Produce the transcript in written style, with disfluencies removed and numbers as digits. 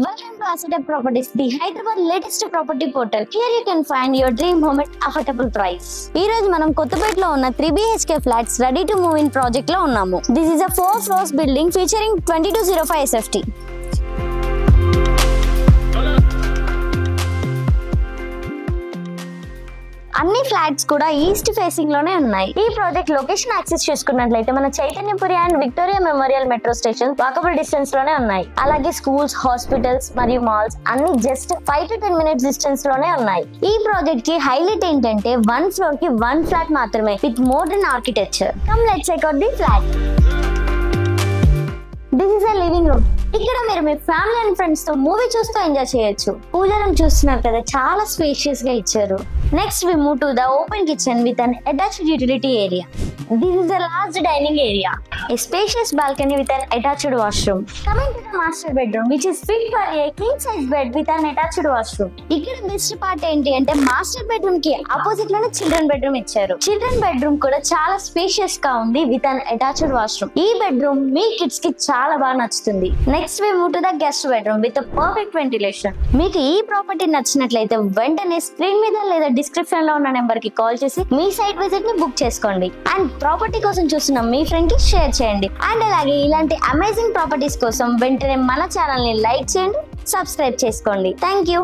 Welcome to Asset Properties, the Hyderabad latest property portal. Here you can find your dream home at affordable price. ఈ రోజు మనం కొత్తపేటలో ఉన్న 3 BHK flats ready to move in project లో ఉన్నాము. This is a 4 floors building featuring 2205 SFT. అన్ని flats కూడా east facing లోనే ఉన్నాయి. ఈ ప్రాజెక్ట్ లొకేషన్ యాక్సెస్ చేసుకున్నట్లయితే మన Chaitanyapuri and Victoria memorial metro station walkable distance లోనే ఉన్నాయి. అలాగే స్కూల్స్, హాస్పిటల్స్ మరియు మాల్స్ అన్ని జస్ట్ 5 to 10 minutes డిస్టెన్స్ లోనే ఉన్నాయి. ఈ ప్రాజెక్ట్ కి హైలైట్ ఏంటంటే 1 floor కి 1 flat మాత్రమే with modern architecture. Come let's check out the flat. This is a living room. ఇక్కడ మీరు మీ ఫ్యామిలీ అండ్ ఫ్రెండ్స్ తో మూవీ చూస్తూ ఎంజాయ్ చేయొచ్చు. పూజలను చూస్తున్నారు కదా, చాలా స్పేషియస్ గా ఇచ్చారు. Next we move to the open kitchen with an attached utility area. This is a large dining area, a spacious balcony with an attached washroom. Coming to the master bedroom, which is fit for a king size bed with an attached washroom. ఇక్కడ best part ఏంటి అంటే master bedroom కి opposite లోనే children bedroom ఇచ్చారు. Children bedroom కూడా చాలా spacious గా ఉంది విత్ an attached washroom. ఈ బెడ్రూమ్ మీ కిడ్స్ కి చాలా బాగా నచ్చుతుంది. Next we move to the guest bedroom with a perfect ventilation. మీకు ఈ ప్రాపర్టీ నచ్చినట్లయితే వెంటనే స్క్రీన్ మీద లేదా డిస్క్రిప్షన్ లో ఉన్న నెంబర్ కి కాల్ చేసి మీ సైట్ విజిట్ ని బుక్ చేసుకోండి. అండ్ ప్రాపర్టీ కోసం చూస్తున్న మీ ఫ్రెండ్ కి షేర్ చేయండి. అండ్ అలాగే ఇలాంటి అమేజింగ్ ప్రాపర్టీస్ కోసం వెంటనే మన ఛానల్ ని లైక్ చేయండి, సబ్స్క్రైబ్ చేసుకోండి. Thank you.